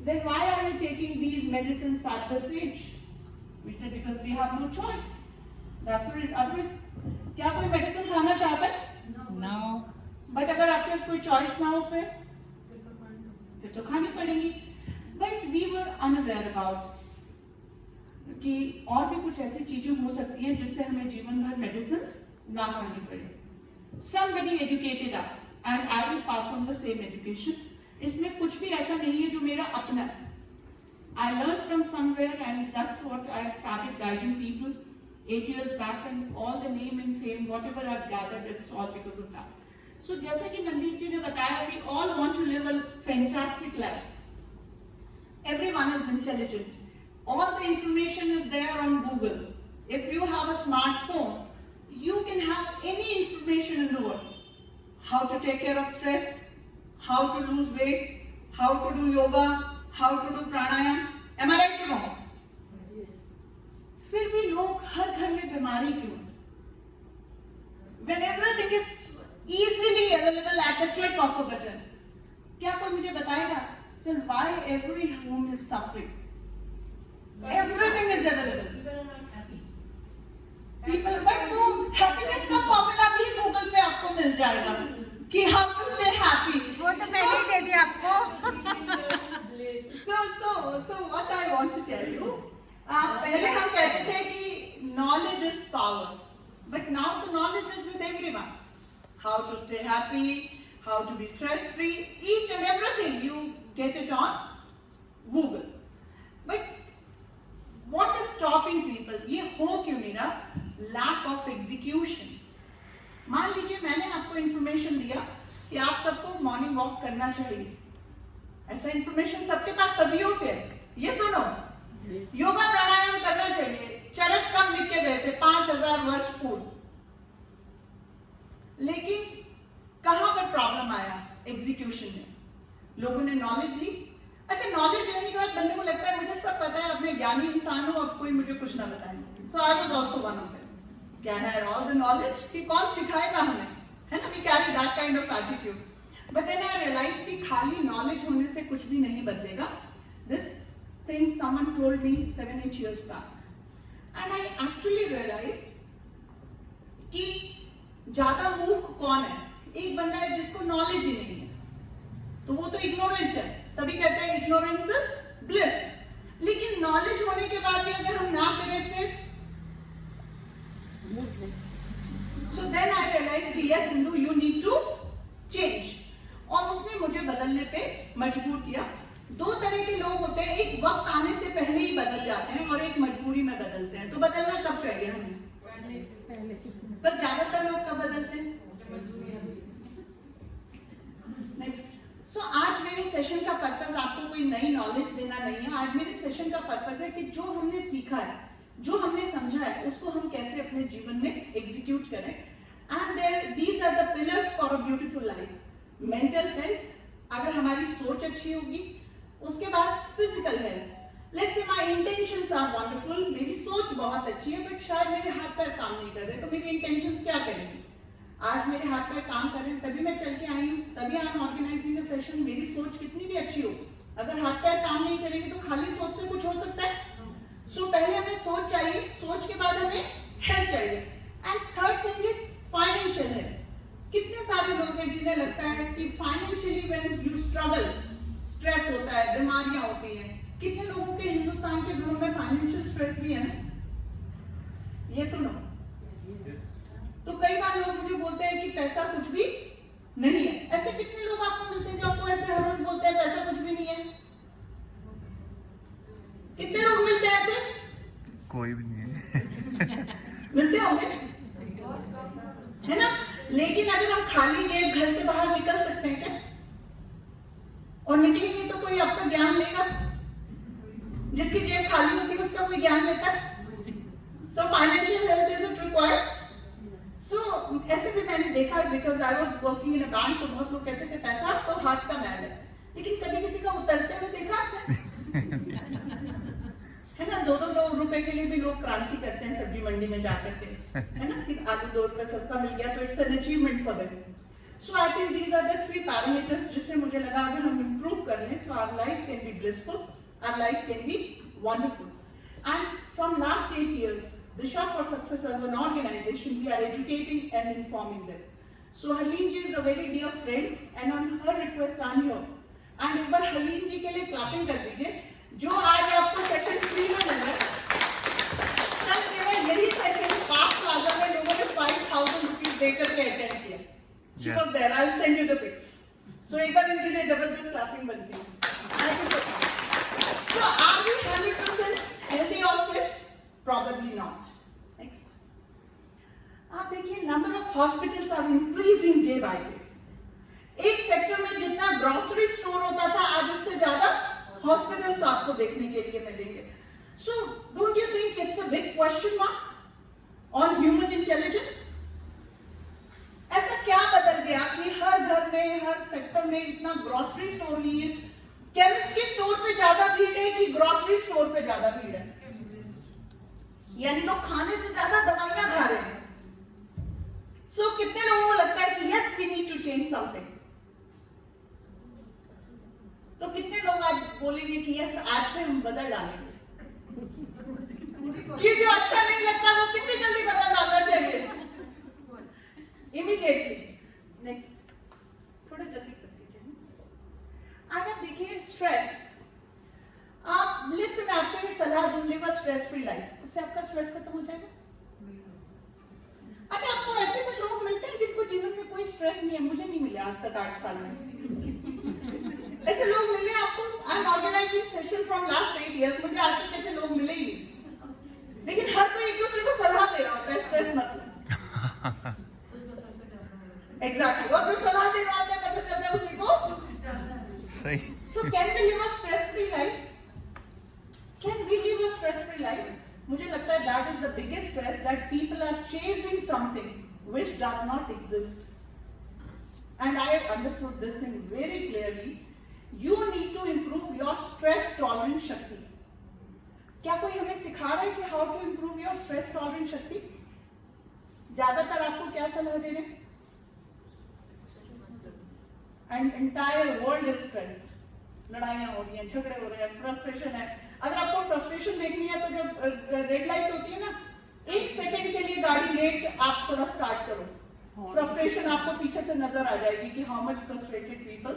then why are you taking these medicines at this age? We said because we have no choice. That's what it. Otherwise, क्या कोई medicine खाना चाहता है? No. But अगर आपके पास कोई चॉइस ना हो फिर तो खानी पड़ेगी. But we were unaware about कि और भी कुछ ऐसी चीजें हो सकती हैं जिससे हमें जीवन भर मेडिसिन ना खानी पड़े. Somebody educated us and I will pass on the same education. इसमें कुछ भी ऐसा नहीं है जो मेरा अपना. I learned from somewhere and that's what I started guiding people 8 years back, and all the name and fame, whatever I've gathered, it's all because of that. So जैसा कि मनदीप जी ने बताया, we all want to live a fantastic life. Everyone is intelligent. All the information is there on Google. If you have a smartphone, you can have any information in the world. How to take care of stress, how to lose weight, how to do yoga, how to do pranayam. Am I right or wrong? फिर भी लोग हर घर में बीमारी क्यों? When everything is easily available at the click of a button. क्या कोई मुझे बताएगा? So why every home is suffering? Everything is available. People are not happy. People, but वो happiness का formula भी Google पे आपको मिल जाएगा कि how to stay happy. वो तो मैंने ही दे दिया आपको. So what I want to tell you, पहले हम कहते थे कि knowledge is power, but now the knowledge is with everyone. How to stay happy, how to be stress free, each and everything you get it on Google. But what is stopping people? ये हो क्यों मेरा? Lack of execution. मान लीजिए मैंने आपको information दिया कि आप सबको मॉर्निंग वॉक करना चाहिए. ऐसा इंफॉर्मेशन सबके पास सदियों से है. ये सुनो, योगा प्राणायाम करना चाहिए. चरक कब लिख के गए थे? 5000 वर्ष पूर्व. लेकिन कहां पर प्रॉब्लम आया? एग्जीक्यूशन में. लोगों ने नॉलेज ली. अच्छा, नॉलेज लेने के बाद बंदे को लगता है मुझे सब पता है, अब मैं ज्ञानी इंसान हूं, अब कोई मुझे कुछ ना बताए. So I was also one of them. Can I have all the knowledge? कि कौन सिखाएगा हमें, है ना? We carry that kind of attitude. But then I realise कि खाली नॉलेज होने से कुछ भी नहीं बदलेगा. This thing someone told me 7-8 years back, and I actually realized कि ज्यादा मूर्ख कौन है? एक बंदा है जिसको नॉलेज ही नहीं है, तो वो तो इग्नोरेंट है. तभी कहते हैं इग्नोरेंस इज ब्लिस. लेकिन नॉलेज होने के बाद भी अगर हम ना करें फिर, so then I realized कि yes Hindu, you need to change. और उसने मुझे बदलने पे मजबूर किया. 2 तरह के लोग होते हैं, एक वक्त आने से पहले ही बदल जाते हैं और एक मजबूरी में बदलते हैं. तो बदलना कब चाहिए हमें? पर ज्यादातर लोग कब बदलते हैं? नेक्स्ट. सो आज मेरे सेशन का पर्पस आपको कोई नई नॉलेज देना नहीं है. आज मेरे सेशन का पर्पस है कि जो हमने सीखा है, जो हमने समझा है, उसको हम कैसे अपने जीवन में एग्जीक्यूट करें. And these are the pillars for a beautiful life. Mental health, अगर हमारी सोच अच्छी होगी. उसके बाद physical health. Let's say my intentions are wonderful, मेरी सोच बहुत अच्छी है, बट शायद मेरे हाथ पैर काम नहीं कर रहे, तो मेरी इंटेंशंस क्या करेंगी? आज मेरे हाथ पैर काम कर रहे हैं, तभी मैं चल के आई हूँ, तभी I am organizing a session. मेरी सोच कितनी भी अच्छी हो, अगर हाथ पैर काम नहीं करेंगे तो खाली सोच से कुछ हो सकता है? सो पहले हमें सोच चाहिए, सोच के बाद हमें हेल्थ चाहिए. And third thing is financial health. कितने सारे लोग हैं जिन्हें लगता है कि financially when you struggle, stress होता है, बीमारियां होती हैं. कितने लोगों के हिंदुस्तान के घरों में फाइनेंशियल स्ट्रेस भी है ना? ये सुनो. तो कई बार लोग मुझे बोलते हैं कि पैसा कुछ भी नहीं है. ऐसे कितने लोग आपको मिलते हैं जो आपको ऐसे हर रोज बोलते हैं पैसा कुछ भी नहीं है? कितने लोग मिलते हैं ऐसे? कोई भी नहीं है. मिलते होंगे, है ना? लेकिन अगर हम खाली जेब घर से बाहर निकल सकते हैं क्या? और निकलेंगे तो कोई आपका ज्ञान लेगा? जिसकी जेब खाली होती है उसका कोई ज्ञान लेता है? So financial health is it required. So ऐसे भी मैंने देखा, because I was working in a bank, तो बहुत लोग कहते थे पैसा तो हाथ का मैल है. लेकिन कभी किसी का उतरते हुए देखा आपने? है ना? 2-2 रुपए के लिए भी लोग क्रांति करते हैं सब्जी मंडी में जाकर के, है ना? कि आलू 2 रुपए सस्ता मिल गया तो it's an achievement for them. So I think these are the 3 parameters जिससे मुझे लगा अगर हम improve कर लें, so our life can be blissful, our life can be wonderful. And from last 8 years, Disha for Success as an organization, we are educating and informing this. So Harleen ji is a very dear friend, and on her request I'm here. And एक बार हरलीन जी के लिए clapping कर दीजिए, जो आज आपको session free में मिल रहा है। कल केवल यही सेशन पास प्लाजा में लोगों ने 5,000 रुपीज देकर के अटेंड किया। She was there. I'll send you the pics. So एक बार इनके लिए जबरदस्त क्लैपिंग बनती है। So are we 100% healthy or fit? Probably not. Next. आप देखिए number of hospitals are increasing day by day. एक सेक्टर में जितना ग्रोसरी स्टोर होता था, आज उससे ज्यादा हॉस्पिटल्स आपको देखने के लिए मिलेंगे। So don't you think it's a big question mark on human intelligence? ऐसा क्या बदल गया कि हर घर में, हर सेक्टर में इतना ग्रोसरी स्टोर नहीं है? केमिस्ट्री स्टोर पे ज्यादा भीड़ है कि ग्रोसरी स्टोर पे ज्यादा भीड़ है? यानी लोग खाने से ज्यादा दवाइयां खा रहे हैं। So कितने लोगों को लगता है कि yes we need to change something? तो कितने लोग आज बोलेंगे कि yes आज से हम बदल डालेंगे? ये जो अच्छा नहीं लगता वो कितनी जल्दी बदल डालना चाहिए? Immediately. Next. थोड़ा जल्दी कर दीजिए। आज आप देखिए स्ट्रेस। आप लेट्स से मैं आपको ये सलाह दूं, live a stress free life, उससे आपका स्ट्रेस खत्म हो जाएगा। अच्छा, आपको ऐसे कोई लोग मिलते हैं जिनको जीवन में कोई स्ट्रेस नहीं है? मुझे नहीं मिले आज तक 8 साल में। ऐसे लोग मिले आपको? I am organizing session from last 8 years, मुझे आज तक ऐसे लोग मिले ही नहीं। लेकिन हर कोई एक दूसरे को सलाह दे रहा होता है स्ट्रेस मत लो। Exactly. और जो सलाह दे रहा होता है पता चलता है उसी को सही। So can we live a stress-free life? Can we live a stress-free life? मुझे लगता है that is the biggest stress, that people are chasing something which does not exist. And I understood this thing very clearly. You need to improve your stress tolerance शक्ति। क्या कोई हमें सिखा रहा है कि how to improve your stress tolerance शक्ति? ज्यादातर आपको क्या सलाह दे रहे हैं? And entire world is stressed. लड़ाइयाँ हो रही हैं, झगड़े हो रहे हैं, फ्रस्ट्रेशन है। अगर आपको फ्रस्ट्रेशन देखनी है तो जब रेड लाइट होती है ना, 1 सेकंड के लिए गाड़ी लेट आप थोड़ा स्टार्ट करो, फ्रस्ट्रेशन आपको पीछे से नजर आ जाएगी कि हाउ मच फ्रस्ट्रेटेड पीपल।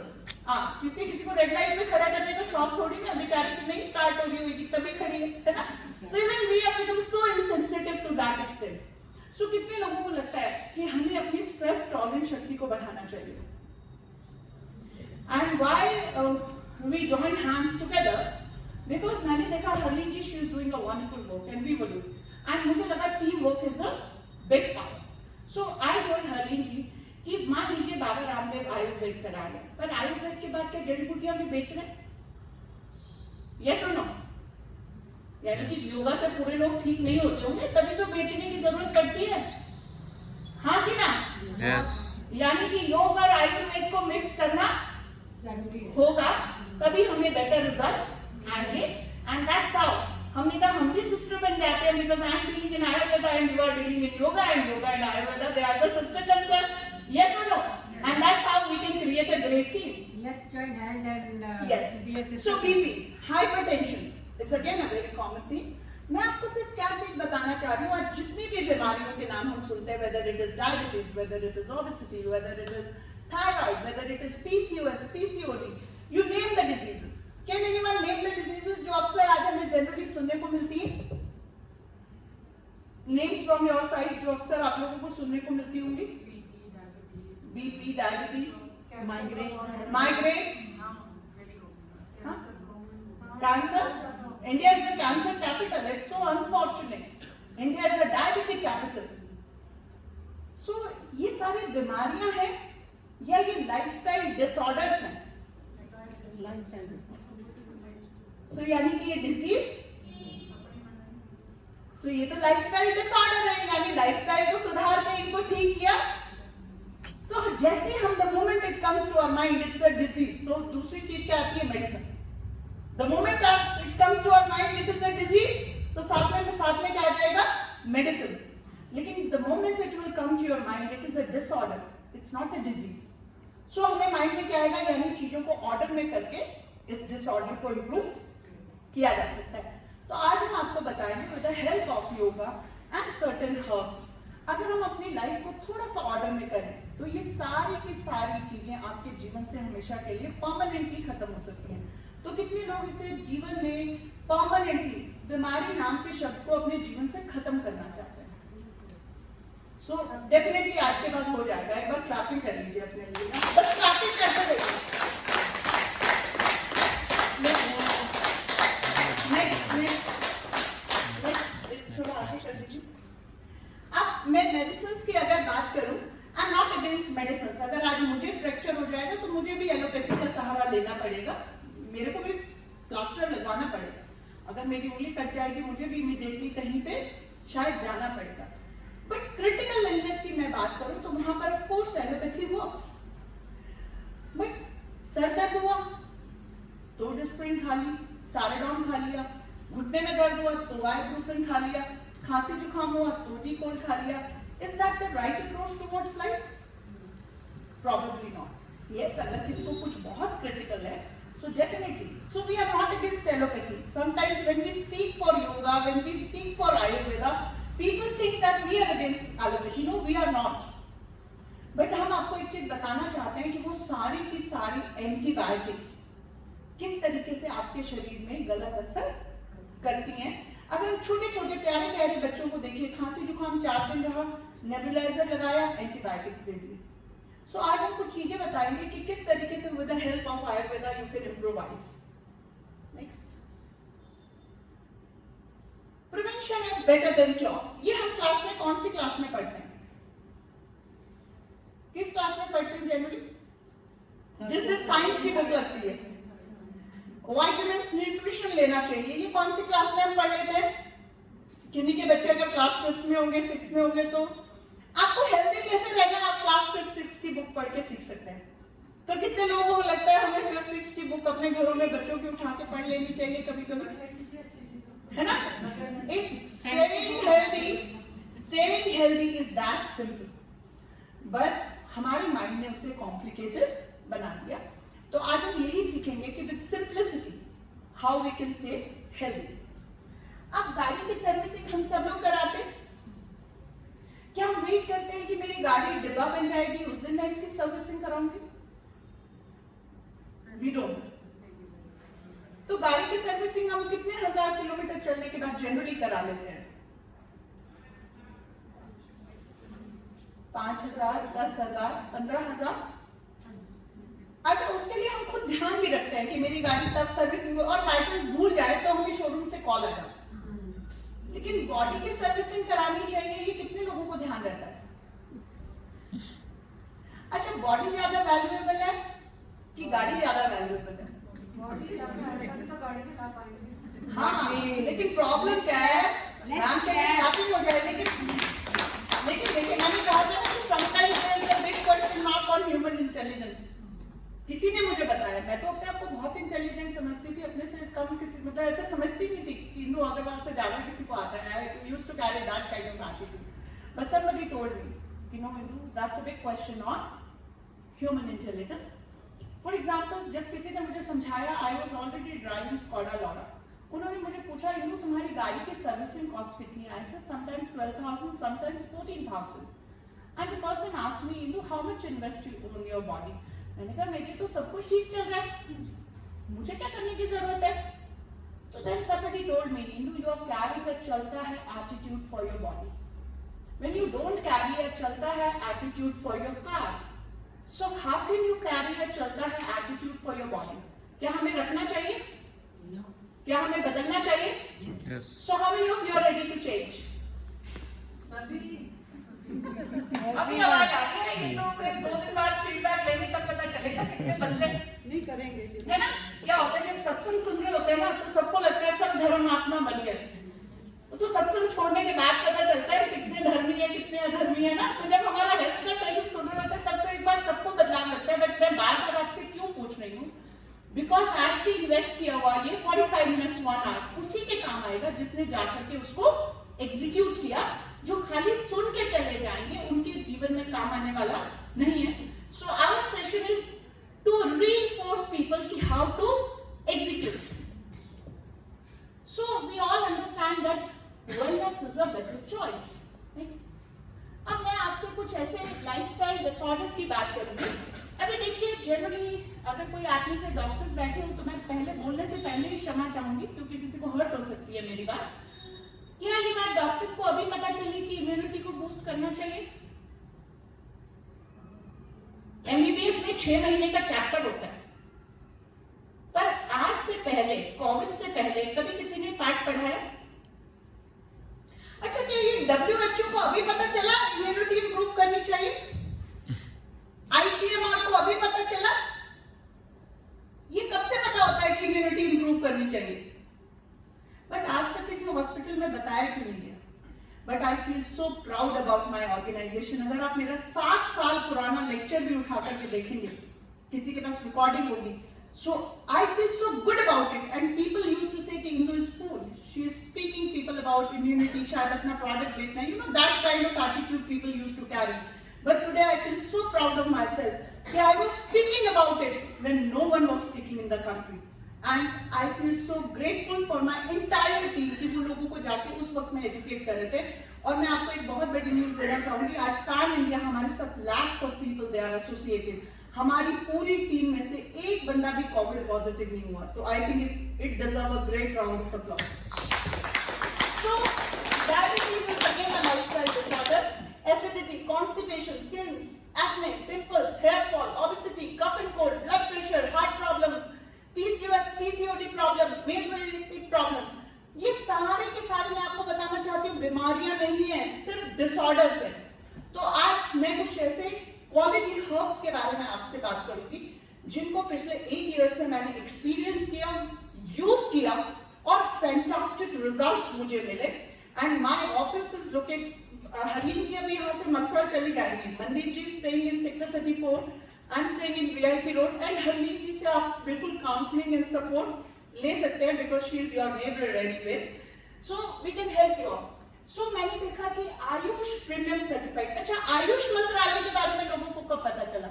क्योंकि किसी को रेड लाइट में खड़ा करने का शौक थोड़ी ना, बेचारी की नहीं स्टार्ट हो रही होगी तभी खड़ी है ना। So even we have become so insensitive to that extent. So कितने लोगों को लगता है कि हमें अपनी स्ट्रेस टॉलरेंस शक्ति को बढ़ाना चाहिए? And why we join hands together? Because मैंने देखा हरलीन जी, she is doing a wonderful work and we will do. And मुझे लगा team work is a big power. So I told Harleen जी कि मान लीजिए बाबा रामदेव आयुर्वेद करा रहे, पर आयुर्वेद के बाद क्या जड़ी बूटियां भी बेच रहे? Yes or no? यानी कि योगा से पूरे लोग ठीक नहीं होते होंगे, तभी तो बेचने की जरूरत पड़ती है, हाँ कि ना? Yes. यानी कि योग और आयुर्वेद को मिक्स करना होगा, तभी हमें बेटर रिजल्ट्स आएंगे। एंड दैट्स हाउ हमने कहा हम भी सिस्टर बन जाते हैं, because I am dealing in Ayurveda and you are dealing in yoga and Ayurveda, they are the sister concern. Yes और no? And that's how we can create a great team. Let's join hand and yes. be a sister. So BP, hypertension is again a very common thing. मैं आपको सिर्फ क्या चीज बताना चाह रही हूँ, आज जितनी भी बीमारियों के नाम हम सुनते हैं, whether it is diabetes, whether it is obesity, whether it is thyroid, whether it is PCOS, PCOD, you name the diseases. Can anyone name the diseases जो अक्सर आज हमें जनरली सुनने को मिलती है? Names from your side जो अक्सर आप लोगों को सुनने को मिलती होंगी? BP, diabetes, migraine, cancer. India is a cancer capital. It's so unfortunate. India is a diabetic capital. So ये सारी बीमारियां हैं या ये लाइफस्टाइल डिसऑर्डर्स हैं? So यानी कि ये डिजीज, so ये तो लाइफस्टाइल डिसऑर्डर है, यानी लाइफस्टाइल को सुधार के इनको ठीक किया। So जैसे हम the moment it comes to our mind it's a disease, तो दूसरी चीज क्या आती है? Medicine. The moment it comes to our mind it is a disease, तो साथ में क्या आ जाएगा? मेडिसिन। लेकिन the moment it will come to your mind it is a disorder, it's not a disease. सो हमें माइंड में क्या आएगा, यानी चीजों को ऑर्डर में करके इस डिसऑर्डर को इंप्रूव किया जा सकता है। तो आज हम आपको बताएंगे with the help of yoga and certain herbs, अगर हम अपनी लाइफ को थोड़ा सा ऑर्डर में करें तो ये सारी की सारी चीजें आपके जीवन से हमेशा के लिए परमानेंटली खत्म हो सकती हैं। तो कितने लोग इसे जीवन में परमानेंटली बीमारी नाम के शब्द को अपने जीवन से खत्म करना चाहते हैं? सो डेफिनेटली आज के बाद हो जाएगा। एक बार क्लैपिंग कर लीजिए अपने लिए ना, बस क्लैपिंग करते रहिए। थोड़ा आगे कर लीजिए। अब मैं मेडिसिन की अगर बात करूं, I am not against medicine. अगर आज मुझे फ्रैक्चर हो जाएगा तो मुझे भी एलोपैथी का सहारा लेना पड़ेगा, मेरे को भी प्लास्टर लगवाना पड़ेगा। अगर मेरी उंगली कट जाएगी मुझे भी इमीडिएटली कहीं पे शायद जाना पड़ेगा। बट क्रिटिकल इलनेस की मैं बात करूं तो वहां पर of course allopathy works. But sir दर्द हुआ तो डिस्प्रिन खा ली, सारेडॉन खा लिया, घुटने में दर्द हुआ तो आइब्रूफिन खा लिया, खांसी जुकाम हुआ तो डी-कोल्ड खा लिया। Is that the right approach towards life? Probably not. Yes, अगर किसी को कुछ बहुत क्रिटिकल है, so definitely. So we are not against allopathy. Sometimes when we speak for yoga, when we speak for Ayurveda, people think that we are against allopathy. No, we are not. But हम आपको एक चीज बताना चाहते हैं कि वो सारी की सारी एंटीबायोटिक्स किस तरीके से आपके शरीर में गलत असर करती हैं। अगर हम छोटे छोटे प्यारे प्यारे बच्चों को देखिए, खांसी जुकाम 4 दिन रहा, नेबुलाइजर लगाया, एंटीबायोटिक्स दे दिए। सो आज हम कुछ चीजें बताएंगे कि किस तरीके से with the help of Ayurveda you can improvise. Next, prevention is better than cure. ये हम क्लास में कौन सी क्लास में पढ़ते हैं? किस क्लास में पढ़ते हैं जनरली? जिस दिन साइंस की बुक लगती है। विटामिन्स न्यूट्रिशन लेना चाहिए, ये कौन सी क्लास में हम पढ़ लेते हैं? किन्हीं के बच्चे अगर क्लास 5 में होंगे, 6 में होंगे, तो आपको हेल्दी कैसे रहना आप क्लास 5 6 की बुक पढ़ के सीख सकते हैं। तो कितने लोगों को लगता है हमें 5 6 की बुक अपने घरों में बच्चों की उठा के पढ़ लेनी चाहिए कभी कभी, है ना? It's staying healthy is that simple, but हमारे माइंड ने उसे कॉम्प्लिकेटेड बना दिया। तो आज हम यही सीखेंगे कि with simplicity how we can stay healthy. अब गाड़ी की सर्विसिंग हम सब लोग कराते हैं। क्या हम वेट करते हैं कि मेरी गाड़ी डिब्बा बन जाएगी उस दिन मैं इसकी सर्विसिंग कराऊंगी? We don't. तो गाड़ी की सर्विसिंग हम कितने हजार किलोमीटर चलने के बाद जनरली करा लेते हैं? 5,000, 10,000, 15,000। अच्छा, उसके लिए हम खुद ध्यान भी रखते हैं कि मेरी गाड़ी तब सर्विसिंग, और बाई चांस भूल जाए तो हमें शोरूम से कॉल आएगा। लेकिन बॉडी की सर्विसिंग करानी चाहिए, ये कितने लोगों को ध्यान रहता है? अच्छा, बॉडी ज्यादा वैल्यूएबल है कि गाड़ी ज्यादा वैल्यूएबल है? बॉडी ज्यादा है तभी तो गाड़ी चला पाएंगे। हाँ, लेकिन प्रॉब्लम क्या है? नाम के लिए क्लैपिंग हो जाए, लेकिन देखिए मैंने कहा था ना कि sometimes there is a big question mark on human intelligence. किसी ने मुझे बताया, मैं तो अपने आप को बहुत इंटेलिजेंट समझती थी, अपने से कम किसी, मतलब ऐसे समझती नहीं थी कि इंदु अग्रवाल से ज्यादा किसी को आता है। I used to carry that kind of attitude, but somebody told me, you know Indu, that's a big question on human intelligence. For example, जब किसी ने मुझे समझाया, I was already driving Skoda Laura, उन्होंने मुझे पूछा, इंदु तुम्हारी गाड़ी की सर्विसिंग कॉस्ट कितनी है? I said sometimes 12,000, sometimes 14,000. And the person asked me, Indu, how much invest you on your body? मैंने कहा मेरे तो सब कुछ ठीक चल रहा है, मुझे क्या करने की जरूरत है? तो then somebody told me, Indu, you are carrying a चलता है attitude for your body. When you don't carry a चलता है attitude for your car, so how can you carry a चलता है attitude for your body? क्या हमें रखना चाहिए? क्या हमें बदलना चाहिए? Yes. So how many of you are ready to change? अभी आवाज आ रही है, ये तो फिर 2 दिन बाद फीडबैक लेने तक पता चलेगा कितने बदले नहीं करेंगे, है ना? क्या होता है जब सत्संग सुन रहे होते हैं ना, तो सबको लगता है सब धर्मात्मा बन गए, तो सत्संग छोड़ने के बाद पता चलता है कितने धर्मी है कितने अधर्मी है ना। तो जब हमारा हेल्थ का सेशन सुन रहे होते हैं तब तो एक बार सबको बदलाव लगता है। बट मैं बार बार आपसे क्यों पूछ रही हूँ, बिकॉज आज की इन्वेस्ट किया हुआ ये 45 मिनट्स 1 आवर उसी के काम आएगा जिसने जाकर के उसको एग्जीक्यूट किया। जो खाली सुन के चले जाएंगे उनके जीवन में काम आने वाला नहीं है। So our session is to reinforce people ki how to execute. So we all understand that wellness is a better choice. Next. अब मैं आपसे कुछ ऐसे लाइफस्टाइल डिसऑर्डर्स की बात करूंगी. अभी देखिए जनरली अगर कोई आप में से डॉक्टर्स बैठे हो तो मैं पहले बोलने से पहले ही क्षमा चाहूंगी क्योंकि किसी को हर्ट हो सकती है मेरी बात. क्या ये बात डॉक्टर्स को अभी पता चली कि इम्यूनिटी को बूस्ट करना चाहिए? एमबीबीएस में 6 महीने का चैप्टर होता है, पर आज से पहले, कोविड से पहले कभी किसी ने पाठ पढ़ाया? अच्छा, क्या ये WHO को अभी पता चला इम्यूनिटी इंप्रूव करनी चाहिए? ICMR को अभी पता चला? ये कब से पता होता है कि इम्यूनिटी इंप्रूव करनी चाहिए? बट आज तक किसी हॉस्पिटल में बताया क्यों नहीं गया? But I feel so proud about my organization. अगर आप मेरा 7 साल पुराना लेक्चर भी उठा करके देखेंगे, किसी के पास रिकॉर्डिंग होगी, so I feel so good about it. And people used to say कि Indu is fool. She is speaking people about immunity, शायद अपना product बेचना, you know that kind of attitude people used to carry. But today I feel so proud of myself कि I was speaking about it when no one was speaking in the country. And I feel so grateful for my entire team कि वो लोगों को जाके उस वक्त में educate कर रहे थे. और मैं आपको एक बहुत बड़ी न्यूज़ देना चाहूँगी. आज पैन इंडिया हमारे साथ lakhs of people they are associated. हमारी पूरी टीम में से एक बंदा भी कोविड पॉजिटिव नहीं हुआ. तो I think it deserve a great round of applause. So diabetes is again a lifestyle disorder. Acidity, constipation, skin acne, pimples, hair fall, obesity, cough and cold, blood pressure, heart problem, PCOS, PCOD problem, male related problem, ये सारे के सारे मैं आपको बताना चाहती हूँ बीमारियां नहीं है, सिर्फ डिसऑर्डर्स है. तो आज मैं कुछ ऐसे क्वालिटी हर्ब्स के बारे में आपसे बात करूंगी जिनको पिछले 8 इयर्स से मैंने एक्सपीरियंस किया, यूज किया और फैंटास्टिक रिजल्ट्स मुझे मिले. And my office is located, Harim ji अभी यहाँ से मथुरा चली जाएंगी, Mandeep ji staying in sector 34, I am staying in VIP road. And Harleen ji से आप बिल्कुल काउंसलिंग एंड सपोर्ट ले सकते हैं because she is your neighbour anyways. So we can help you. So मैंने देखा कि आयुष प्रीमियम सर्टिफाइड. अच्छा, आयुष मंत्रालय के बारे में लोगों को कब पता चला?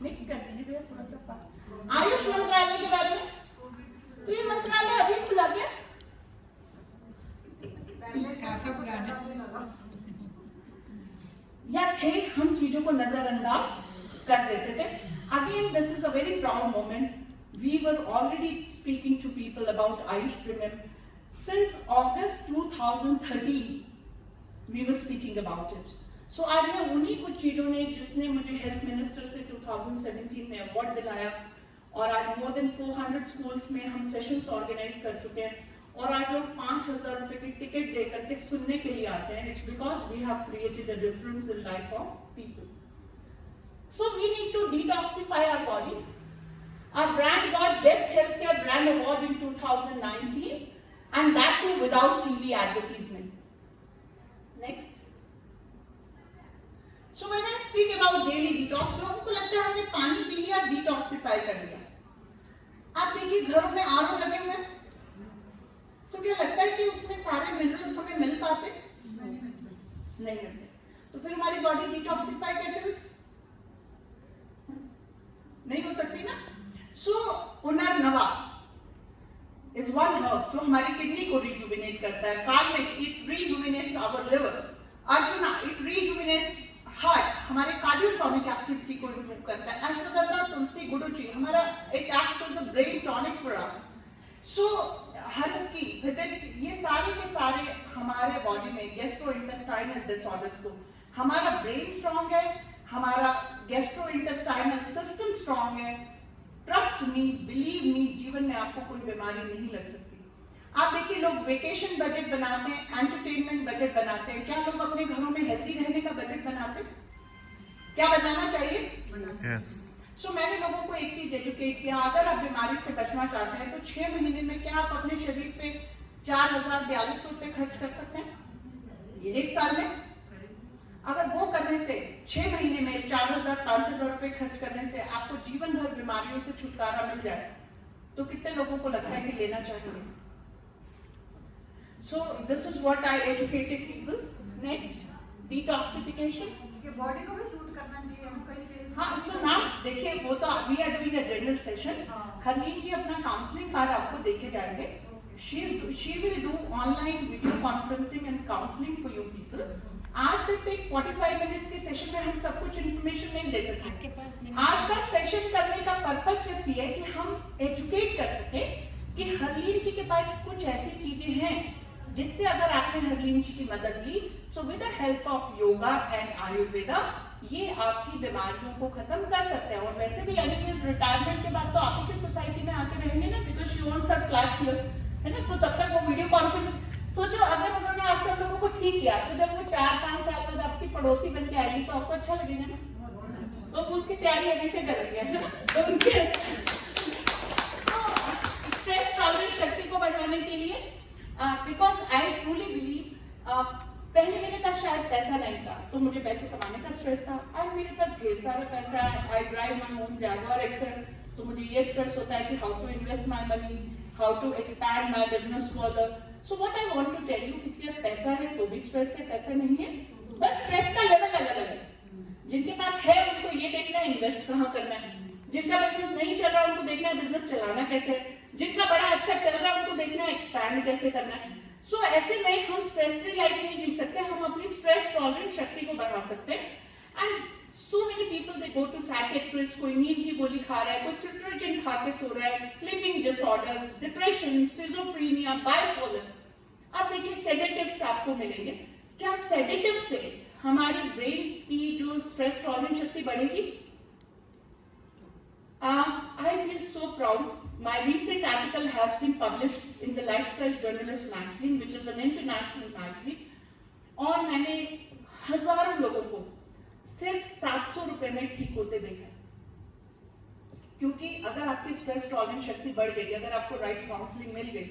नेक्स्ट कर दीजिए भैया थोड़ा सा बात. आयुष मंत्रालय के बारे में, तो ये मंत्रालय अभी खुला क्या? काफी पुराना या थे हम चीजों को नजरअंदाज कर देते थे. Again this is a very proud moment. We were already speaking to people about Ayush premium since August 2013. We were speaking about it. So आज मैं उन्हीं कुछ चीजों ने जिसने मुझे हेल्थ मिनिस्टर से 2017 में अवार्ड दिलाया और आज मोर देन 400 स्कूल्स में हम सेशंस ऑर्गेनाइज कर चुके हैं और आज लोग 5,000 रुपए की टिकट दे करके सुनने के लिए आते हैं. It's because we have created a difference in life of people. So we need to detoxify our body. Our brand got Best Healthcare Brand Award in 2019 and that too without TV advertisement. Next. So when I speak about daily detox, लोगों को लगता है हमने पानी P लिया, detoxify कर लिया. आप देखिए घरों में RO लगे हुए हैं, तो क्या लगता है कि उसमें सारे मिनरल्स हमें मिल पाते? नहीं मिलते. तो फिर हमारी बॉडी डिटॉक्सिफाई कैसे हुई? नहीं हो सकती ना. सो पुनर्नवा is one herb जो हमारी किडनी को रिजुविनेट करता है. कालमेघ, it rejuvenates our liver. Arjuna, it rejuvenates heart, हमारे कार्डियोटॉनिक एक्टिविटी को इम्प्रूव करता है. अश्वगंधा, तुलसी, गुडुचि हमारा it acts as a brain tonic for us. So Har ki, भिदर, ये सारे के सारे हमारे बॉडी में गैस्ट्रोइंटेस्टाइनल डिसऑर्डर्स को, हमारा ब्रेन स्ट्रॉन्ग है, हमारा गैस्ट्रोइंटेस्टाइनल सिस्टम स्ट्रॉन्ग है. ट्रस्ट मी, बिलीव मी, जीवन में आपको कोई बीमारी नहीं लग सकती. आप देखिए लोग वेकेशन बजट बनाते हैं, एंटरटेनमेंट बजट बनाते हैं. क्या लोग अपने घरों में हेल्दी रहने का बजट बनाते हैं? क्या बताना चाहिए? Yes. सो मैंने लोगों को एक चीज एजुकेट किया. अगर आप बीमारी से बचना चाहते हैं तो 6 महीने में क्या आप अपने शरीर पे 4,042 रुपए खर्च कर सकते हैं एक साल में? अगर वो करने से 6 महीने में 4,000-5,000 रुपए खर्च करने से आपको जीवन भर बीमारियों से छुटकारा मिल जाए तो कितने लोगों को लगता है कि लेना चाहिए? So this is what I educated people. Next, detoxification. कि बॉडी को भी सूट करना चाहिए हम कई चीज। हाँ सो मैम देखिए वो तो we are doing a general session. Harleen ji अपना काउंसलिंग कार्ड आपको देके जाएंगे। she will do online video conferencing and counseling for you people। आज सिर्फ एक 45 मिनट्स के सेशन में हम सब कुछ इन्फॉर्मेशन नहीं दे सकते। आज का सेशन करने का पर्पस सिर्फ ये है कि हम एजुकेट कर सके कि हरलीन जी के पास कुछ ऐसी चीजें हैं जिससे अगर आपने हरलीन जी की मदद ली so with the help of yoga and Ayurveda ये आपकी बीमारियों को खत्म कर सकते हैं। और वैसे भी एनीवेज रिटायरमेंट के बाद तो आप ही की सोसाइटी में आके रहेंगे ना, because she owns her flat here, है ना। तो तब तक वो वीडियो कॉन्फ्रेंस सोचो अगर उन्होंने आप सब लोगों को ठीक किया तो जब वो 4-5 साल बाद आपकी पड़ोसी बन के आएगी तो आपको अच्छा लगेगा ना। तो उसकी तैयारी अभी से कर रही है ना। तो उनके स्ट्रेस टॉलरेंस शक्ति को बढ़ाने के लिए बिकॉज आई ट्रूली बिलीव पहले मेरे पास शायद पैसा नहीं था तो मुझे पैसे कमाने का स्ट्रेस था। आज मेरे पास ढेर सारा पैसा है, I drive my own Jaguar XL, तो मुझे ये स्ट्रेस होता है कि how to invest my money, how to expand my business further. So what I want to tell you, किसी के पास पैसा है तो भी स्ट्रेस है, पैसा नहीं है बस स्ट्रेस का लेवल अलग अलग है। जिनके पास है उनको ये देखना है इन्वेस्ट कहाँ करना है, जिनका बिजनेस नहीं चल रहा उनको देखना है बिजनेस चलाना कैसे, जिनका बड़ा अच्छा चल रहा है उनको देखना है एक्सपैंड कैसे करना है। सो ऐसे में हम स्ट्रेस फ्री लाइफ नहीं जी सकते, हम अपनी स्ट्रेस टॉलरेंस शक्ति को बढ़ा सकते हैं। And so many people they go to psychiatrist, कोई नींद की गोली खा रहा है, कोई सिट्रोजिन खा के सो रहा है, sleeping disorders, depression, schizophrenia, bipolar. अब देखिए सेडेटिव्स आपको मिलेंगे, क्या सेडेटिव से हमारी ब्रेन की जो स्ट्रेस टॉलरेंस शक्ति बढ़ेगी? I feel so proud. My recent article has been published in the Lifestyle Journalist magazine, which is an international magazine. और मैंने हजारों लोगों को सिर्फ 700 रुपए में ठीक होते देखा। क्योंकि अगर आपकी स्ट्रेस टॉलरेंस शक्ति बढ़ गई, अगर आपको राइट काउंसलिंग मिल गई,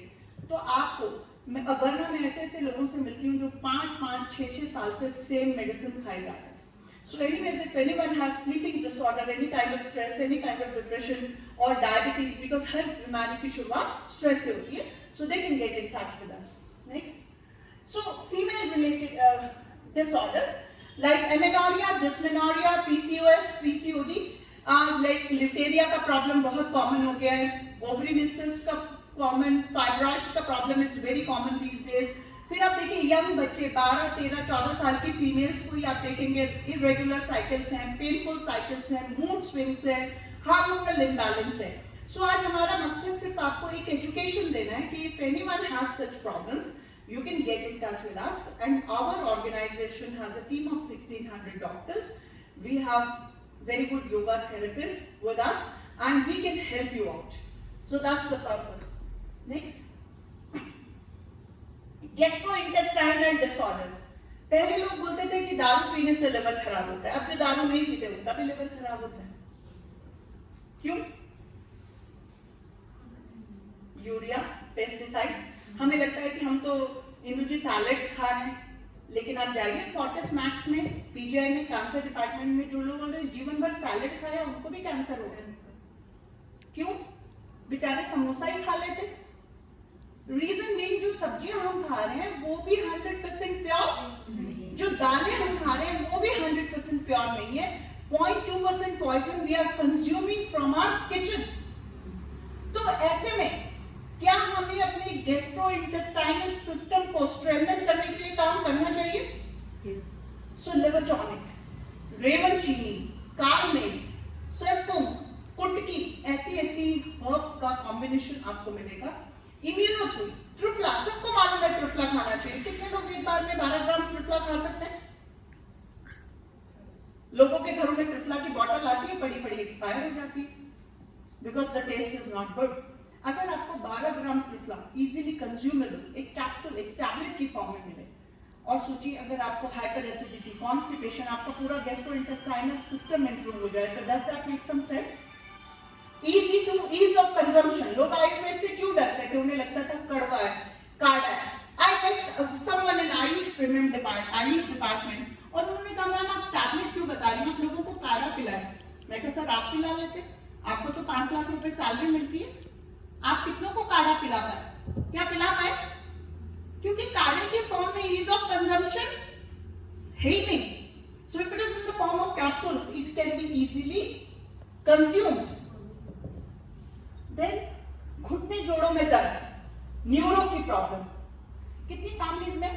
तो आपको वरना मैं ऐसे लोगों से मिलती हूँ जो 5-5, 6-6 साल से सेम मेडिसिन खाए जा रहे हैं। So anyways, if anyone has sleeping disorder, any kind of stress, any kind of depression or diabetes, because हर बीमारी की शुरुआत stress से होती है, so they can get in touch with us. Next, so female related disorders like amenorrhea, dysmenorrhea, PCOS, PCOD, like leukeria का problem बहुत common हो गया है, ovarian cyst का common, fibroids का problem is very common these days. फिर आप देखिए यंग बच्चे 12, 13, 14 साल की फीमेल्स को ही आप देखेंगे इरेगुलर साइकिल्स हैं, पेनफुल साइकिल्स हैं, मूड स्विंग्स हैं, हार्मोनल इम्बैलेंस है। सो आज हमारा मकसद सिर्फ आपको एक एजुकेशन देना है कि if anyone has such problems you can get in touch with us, and our organization has a team of 1600 doctors. We have very good yoga therapists with us and we can help you out. So that's the purpose. Next, gastrointestinal disorders. पहले लोग बोलते थे कि दारू पीने से liver खराब होता है, अब जो दारू नहीं पीते उनका भी लिवर खराब होता है। क्यों? Urea, pesticides. हमें लगता है कि हम तो इंदु जी सैलेड्स खा रहे हैं, लेकिन आप जाइए फोर्टिस मैक्स में, पीजीआई में, कैंसर डिपार्टमेंट में, जो लोगों ने जीवन भर सैलेड खाया उनको भी कैंसर हो गया। क्यों? बेचारे समोसा ही खा लेते। रीजन बीइंग जो सब्जियां हम खा रहे हैं वो भी 100% प्योर, जो दालें हम खा रहे हैं वो भी 100% प्योर नहीं है। 0.2% poison we are consuming from our kitchen. तो ऐसे में क्या हमें अपने गैस्ट्रोइंटेस्टाइनल सिस्टम को स्ट्रेंथन करने के लिए काम करना चाहिए? सो लिवर टॉनिक, रेवन चीनी, कालमेन, सरपम, कुटकी, ऐसी हर्ब्स का कॉम्बिनेशन आपको मिलेगा। इम्यूनोथ्री, त्रिफला, सबको मालूम है त्रिफला खाना चाहिए। कितने लोग एक बार में 12 ग्राम त्रिफला खा सकते हैं? लोगों के घरों में त्रिफला की बोतल आती है, पड़ी एक्सपायर हो जाती है, because the taste is not good. अगर आपको 12 ग्राम त्रिफला इजीली कंज्यूमेबल एक कैप्सूल, एक टैबलेट की फॉर्म में मिले, और सोचिए अगर आपको हाइपर एसिडिटी, कॉन्स्टिपेशन, आपका पूरा गैस्ट्रोइंटेस्टाइनल सिस्टम इंप्रूव हो जाए, तो does that make some sense? Ease of consumption. लोग आयुर्वेद से क्यों डरते थे? उन्हें लगता था कड़वा है, काढ़ा है। I met someone in Ayush premium department, और उन्होंने कहा मैम आप टैबलेट क्यों बता रही हैं, आप लोगों को काढ़ा पिलाएं। मैं कहा सर आप पिला लेते, आपको तो 5 लाख रुपए सैलरी मिलती है, आप कितनों को काढ़ा पिला पाए? क्या पिला पाए? क्योंकि काढ़े की फॉर्म में ईज ऑफ कंजम्पशन है ही नहीं। So if it is in the form of capsules. It can be easily consumed. Then घुटने जोड़ों में दर्द, न्यूरो की प्रॉब्लम. कितनी फैमिलीज में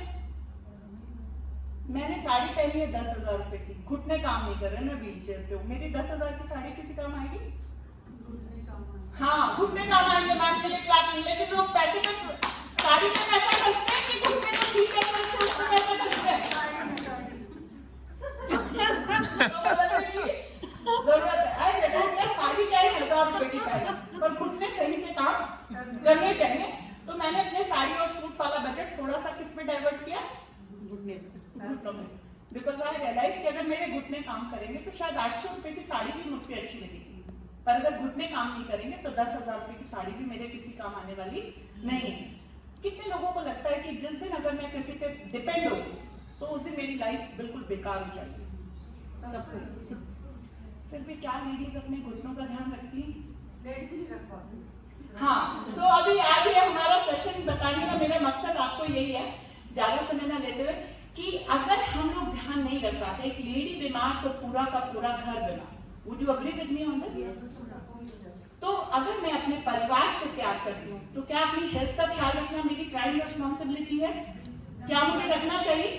मैंने साड़ी पहनी है 10,000 रुपए की, घुटने काम नहीं कर रहे, मैं व्हील चेयर पे हूँ, मेरी 10,000 की साड़ी किसी काम आएगी? हाँ, घुटने काम आएंगे, मैम के लिए क्लैप नहीं. लेकिन लोग पैसे पे साड़ी पे पैसा खर्चते हैं कि घुटने को ठीक है तो उसको पैसा खर्चते हैं. तो बदलने की जरूरत है. देखो साड़ी चाहे 1,000 रुपए की पहने, पर घुटने सही से काम करने चाहिए. तो मैंने अपने साड़ी और सूट वाला बजट थोड़ा सा किस में डाइवर्ट किया? घुटनों में. बिकॉज आई रियलाइज कि अगर मेरे घुटने काम करेंगे तो शायद 800 रुपए की साड़ी भी मुझ पे अच्छी लगेगी, पर अगर घुटने काम नहीं करेंगे तो 10,000 रुपए की साड़ी भी मेरे किसी काम आने वाली नहीं है. कितने लोगों को लगता है कि जिस दिन अगर मैं किसी पे डिपेंड हो तो उस दिन मेरी लाइफ बिल्कुल बेकार हो जाएगी? सबको. फिर भी क्या लेडीज अपने घुटनों का ध्यान रखती हैं? हाँ. सो अभी आगे हमारा सेशन बताने का मेरा मकसद आपको यही है, ज्यादा समय ना लेते हुए, कि अगर हम लोग ध्यान नहीं रख पाते, एक लेडी बीमार तो पूरा का पूरा घर बीमार. Would you agree with me on this? तो अगर मैं अपने परिवार से प्यार करती हूँ तो क्या अपनी हेल्थ का ख्याल रखना मेरी प्राइम रिस्पॉन्सिबिलिटी है? क्या मुझे रखना चाहिए?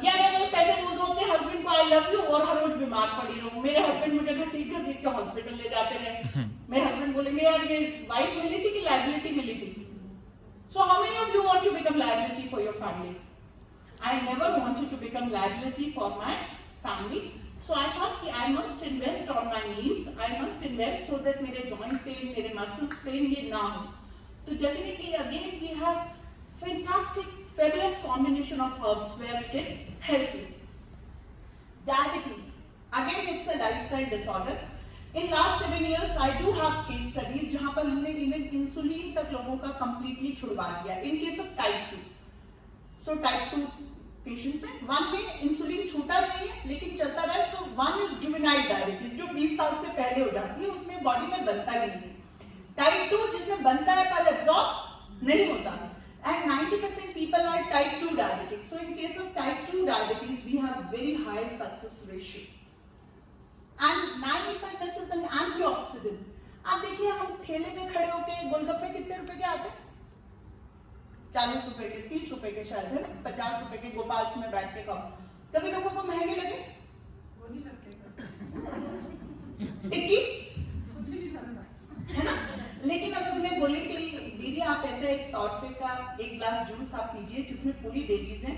या मैं बस ऐसे बोल दूं अपने हस्बैंड को आई लव यू और हर रोज बीमार पड़ी रहूं? मेरे हस्बैंड मुझे घसीट घसीट के हॉस्पिटल ले जाते रहे. मेरे हस्बैंड बोलेंगे यार ये वाइफ मिली थी कि लायबिलिटी मिली थी? So how many of you want to become liability for your family? I never wanted to become liability for my family. So I thought कि I must invest on my knees. I must invest so that मेरे joint pain, मेरे muscles pain ये ना हो. तो definitely again we have fantastic, fabulous combination of herbs where we can help you. Diabetes. Again it's a lifestyle disorder. In last 7 years I do have case studies जहाँ पर हमने even insulin तक लोगों का completely छुड़वा दिया. In case of type 2. So type 2 patient में 1 में इंसुलिन छूटा नहीं है लेकिन चलता रहा. सो 1 इज जुवेनाइल डायबिटीज जो 20 साल से पहले हो जाती है, उसमें बॉडी में बनता ही नहीं है. टाइप 2 जिसमें बनता है पर एब्जॉर्ब नहीं होता. And 90% people are type 2 diabetic. So in case of type 2 diabetes we have very high success ratio. And 95 this is an antioxidant. आप देखिए हम ठेले पे खड़े होके गोलगप्पे कितने रुपए के आते हैं? 40 रुपए के, 30 रुपए के शायद, है ना? 50 रुपए के गोपाल्स में बैठ के खाओ. कभी लोगों को महंगे लगे? वो नहीं लगते. टिक्की है ना? लेकिन अगर उन्हें बोले कि दीदी आप ऐसे एक 100 रुपए का एक ग्लास जूस आप पीजिए जिसमें पूरी बेरीज हैं,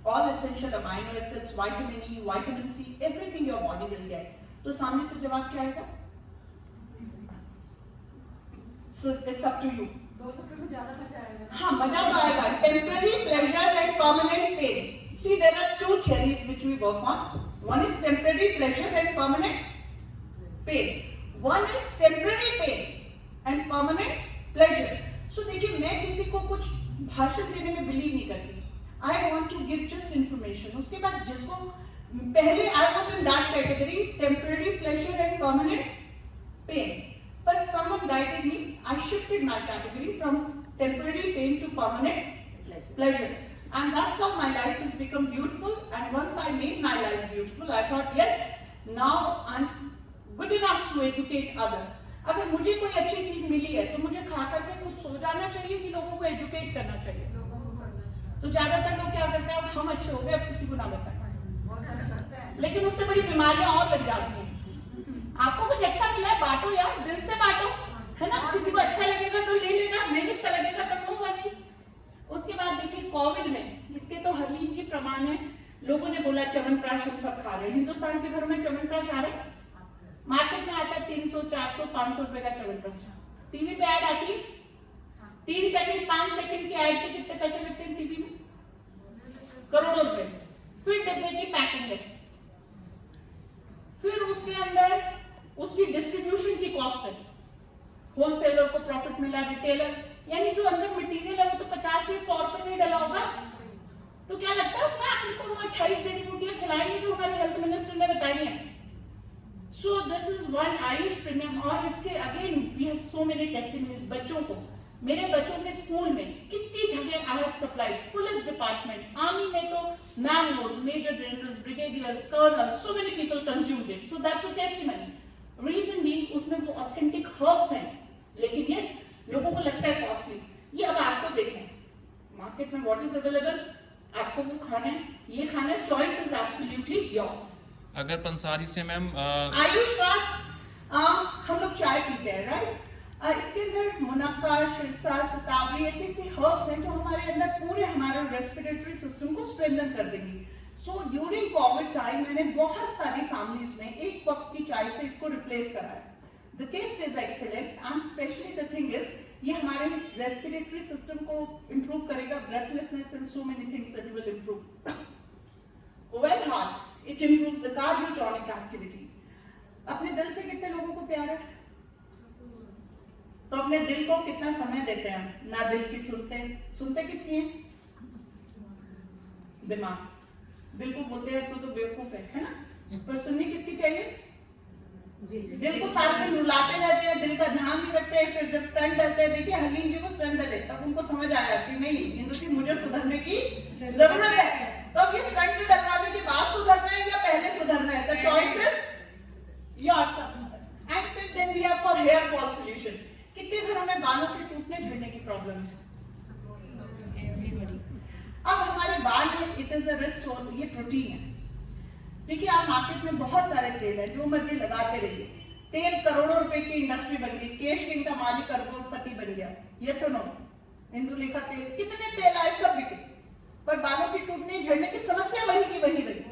all essential amino acids, vitamin E, vitamin C, everything your body will get, तो सामने से जवाब क्या आएगा? So it's up to you. हाँ, मजा तो आएगा. Temporary pleasure and permanent pain. See, there are 2 theories which we work on. One is temporary pleasure and permanent pain. One is temporary pain and permanent pleasure. So देखिए मैं किसी को कुछ भाषण देने में बिलीव नहीं करती. I want to give just information. उसके बाद जिसको पहले I was in that category, temporary pleasure and permanent pain. But someone guided me. I shifted my category from temporary pain to permanent pleasure. And that's how my life has become beautiful. And once I made my life beautiful, I thought, yes, now I'm good enough to educate others. अगर मुझे कोई अच्छी चीज मिली है तो मुझे खा करके खुद सो जाना चाहिए कि लोगों को एजुकेट करना चाहिए? तो ज्यादातर लोग क्या करते हैं, अब हम अच्छे हो गए अब किसी को ना बताएं. लेकिन उससे बड़ी बीमारियां और लग जाती हैं. आपको कुछ अच्छा मिला है बांटो यार, दिल से बांटो, है ना? किसी को अच्छा लगेगा तो ले लेगा, नहीं अच्छा लगेगा तो नो वरी. उसके बाद देखिए कोविड में इसके तो हरलीन जी प्रमाण है. लोगों ने बोला च्यवनप्राश हम सब खा रहे हैं. हिंदुस्तान के घरों में च्यवनप्राश आ रहे हैं. मार्केट में आता है 300, 400, 500 रुपए का च्यवनप्राश. टीवी पे ऐड आती है, 3 सेकंड 5 सेकंड की ऐड के कितने पैसे लगते हैं टीवी में? करोड़ों रुपए. फिर डिब्बे की पैकिंग है, फिर उसके अंदर उसकी डिस्ट्रीब्यूशन की कॉस्ट है. होलसेलर को प्रॉफिट मिला, रिटेलर, यानी जो अंदर मटेरियल है वो तो 50 या 100 रुपए का ही डला होगा. तो क्या लगता है उसमें आपने को वो 28 जड़ी बूटियां खिलाएंगे जो हमारे हेल्थ मिनिस्टर ने बताई है? So this is one Ayush premium. और इसके again we have so many testimonies. बच्चों को, मेरे बच्चों के स्कूल में कितनी जगह I have supplied. Police department, army में तो Manors, major generals, brigadiers, colonels, so many people consumed it. So that's a testimony. Reason being, उसमें वो authentic herbs हैं, लेकिन yes, लोगों को लगता है costly. ये अब आपको देखना है. Market में what is available? आपको वो खाना है, ये खाना है. Choice is absolutely yours. अगर पंसारी से मैम आयुष हम लोग चाय पीते हैं, राइट? इसके अंदर मुनक्का, शिरसा, सतावरी ऐसे ऐसे हर्ब्स हैं जो हमारे अंदर पूरे हमारे रेस्पिरेटरी सिस्टम को स्ट्रेंथन कर देंगी. सो ड्यूरिंग कोविड टाइम मैंने बहुत सारी फैमिलीज में एक वक्त की चाय से इसको रिप्लेस कराया. The taste is excellent and specially the thing is ये हमारे रेस्पिरेटरी सिस्टम को इंप्रूव करेगा. Breathlessness and so many things that will improve. Well heart, it improves the cardiotonic activity. अपने दिल से कितने लोगों को प्यार है? तो अपने दिल को कितना समय देते हैं हम? ना दिल की सुनते किसकी है? दिमाग. दिल को बोलते हैं तो बेवकूफ है ना? पर सुननी किसकी चाहिए? दिल को सारा दिन रुलाते रहते हैं, दिल का ध्यान नहीं रखते हैं. फिर जब स्टंट डलते हैं, देखिए हरलीन जी को स्टंट डले तब उनको समझ आया कि नहीं इंदु जी मुझे सुधरने की जरूरत है. तो अब ये स्टंट डलवाने के बाद सुधरना है या पहले सुधरना है? The choice is yours. And फिर then we have for hair fall solution. कितने घरों में बालों के टूटने झड़ने की प्रॉब्लम है? अब हमारे बाल में it is a rich source, ये प्रोटीन है. देखिए आप मार्केट में बहुत सारे तेल है, जो मर्जी लगाते रहिए. तेल करोड़ों रुपए की इंडस्ट्री बन गई. केश किंग का मालिक करोड़पति बन गया. ये सुनो, इंदु लेखा तेल, कितने तेल आए सब बिके, पर बालों की टूटने झड़ने की समस्या वही की वही रही.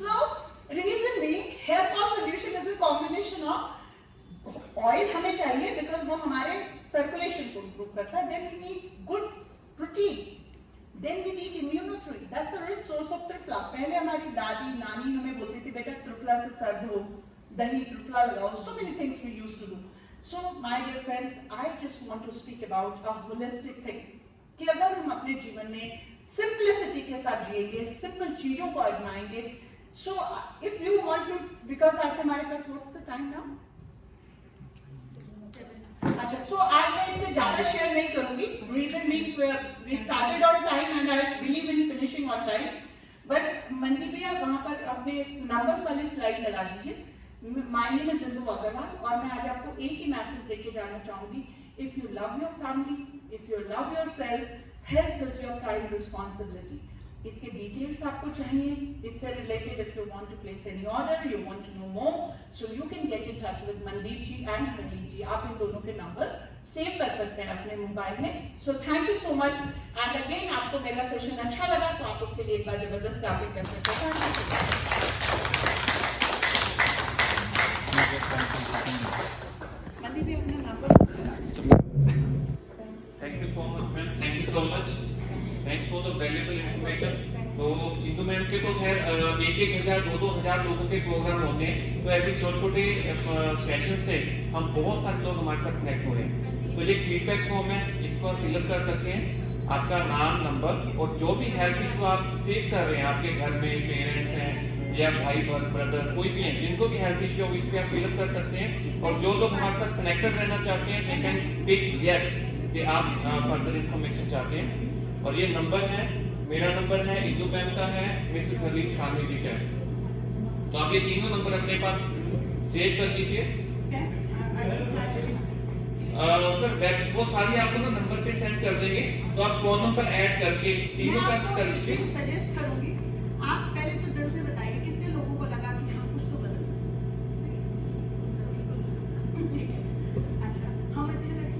So reason being, hair fall solution is a combination of oil हमें चाहिए बिकॉज वो हमारे सर्कुलेशन को इंप्रूव करता है. Then we need good protein. Then we need immunity. That's a rich source of Triphala. पहले हमारी दादी नानी हमें बोलती थी बेटा त्रिफला से सर धो, दही त्रिफला लगाओ. So many things we used to do. So my dear friends, I just want to speak about a holistic thing कि अगर हम अपने जीवन में सिंप्लिसिटी के साथ जिएंगे, सिंपल चीजों को आजमाएंगे. So if you want to, because आज हमारे पास व्हाट्स द टाइम नाउ? अच्छा, सो आज मैं इससे ज्यादा शेयर नहीं करूंगी. Reason being we started on time and I believe in finishing on time. But Mandeep भैया वहां पर अपने नंबर्स वाली स्लाइड लगा दीजिए. My name is Indu Agarwal और मैं आज आपको एक ही मैसेज देके जाना चाहूंगी. If you love your family, if you love yourself, health is your prime responsibility. इसके डिटेल्स आपको चाहिए इससे related. If you want to place any order, you want to know more, so you can get in touch with Mandeep ji and Harleen ji. आप इन दोनों के number save कर सकते हैं अपने मोबाइल में. So thank you so much. And again आपको मेरा सेशन अच्छा लगा तो आप उसके लिए एक बार जबरदस्त क्लैपिंग कर सकते हैं. मनदीप जी अपना number. Thank you so much ma'am. Thank you so much. Thanks for the valuable information. तो इंदु मैम के तो खैर 1,000 2,000 लोगों के प्रोग्राम होते हैं. तो ऐसे छोटे छोटे सेशन से हम बहुत सारे लोग हमारे साथ कनेक्ट हो रहे हैं. तो ये फीडबैक फॉर्म है, इसको आप फिलअप कर सकते हैं. आपका नाम, नंबर और जो भी हेल्थ इशू आप फेस कर रहे हैं, आपके घर में पेरेंट्स हैं या भाई ब्रदर कोई भी है जिनको भी हेल्थ इशू हो, इस पर आप फिलअप कर सकते हैं. और जो लोग हमारे साथ कनेक्टेड रहना चाहते हैं दे कैन टिक यस कि आप फर्दर इंफॉर्मेशन चाहते हैं. और ये नंबर है, मेरा नंबर है, इंदु मैम का है, मिसेस हरलीन सानवी जी का है. तो आप ये तीनों नंबर अपने पास सेव कर लीजिए. सर वो सारी आपको ना नंबर पे सेंड कर देंगे. तो आप फोन नंबर ऐड करके तीनों का कर लीजिए. सजेस्ट करूंगी, आप पहले तो दिल से बताइए कितने लोगों को लगा कि हाँ कुछ तो बदल. ठीक है, अच्छा हम अच्छे लगे.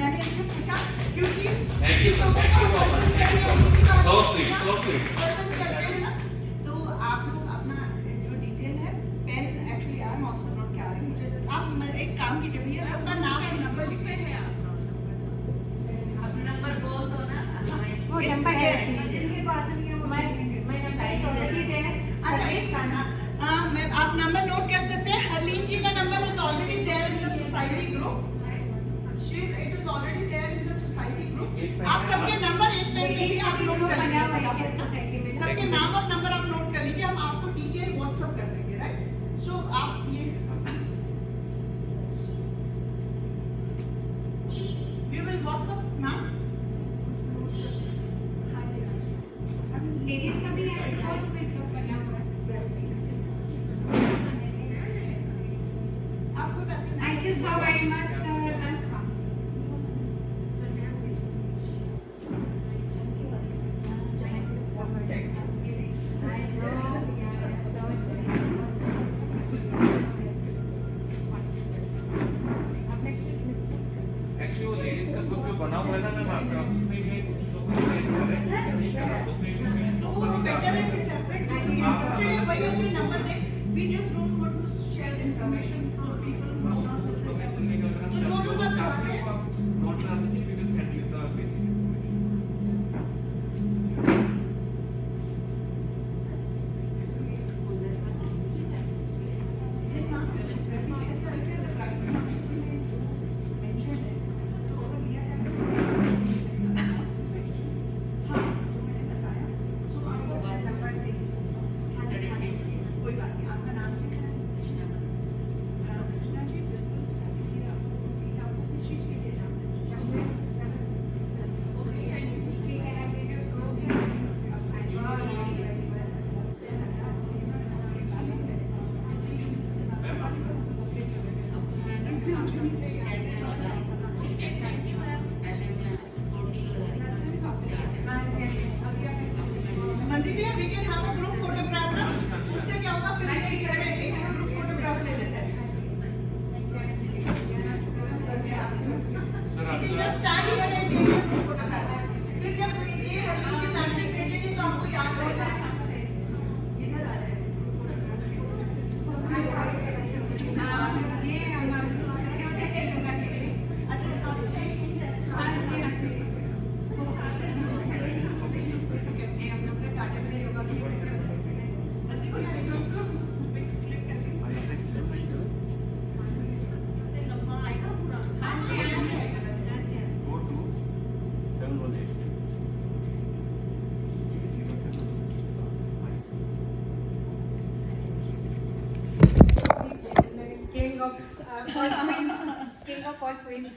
मैंने इसको पूछा क्योंकि thank you sir. Thank you so much. Thank you so much. So sweet, so sweet. पसंद करते हैं ना, तो आप लोग अपना जो डिटेल है pen actually I am also not carrying. मुझे आप एक काम कीजिए भैया, सबका नाम और नंबर लिख हैं. आप नंबर बोल दो ना. वो नंबर है जिनके पास नहीं है वो मैं ऑलरेडी दे. अच्छा एक सेकंड, मैं आप नंबर नोट कर सकते हैं. हरलीन जी का number is already there in the society group. It is already there in the society group. आप सबके नंबर एक पेन पे ही आप नोट कर लीजिए. सबके नाम और नंबर आप नोट कर लीजिए. हम आपको डिटेल व्हाट्सएप कर देंगे. राइट, सो आप ये वी विल व्हाट्सएप ना. बना हुआ है ना मैम आपका, उसमें ये कुछ लोग नहीं कर रहे, उसमें तो वो better है कि separate इसलिए वही अपने number they. We just don't want to share information for people who are not listening. तो दोनों का चाहते हैं. नोट डाल दीजिए, we will send you the basic information. कोई बात नहीं, आपका नाम क्या है? कृष्णा जी, बिल्कुल ऐसे ही आपको किस चीज़ के लिए जाना है? मंदिर भैया, we can have a group photograph ना? उससे क्या होगा, फिर एक group photograph ले लेते हैं. सर You आपका just stand here and take a group photograph. फिर जब ये हल्दी की मैसेज भेजेंगे तो आपको याद रहेगा. King of all queens. King of all queens.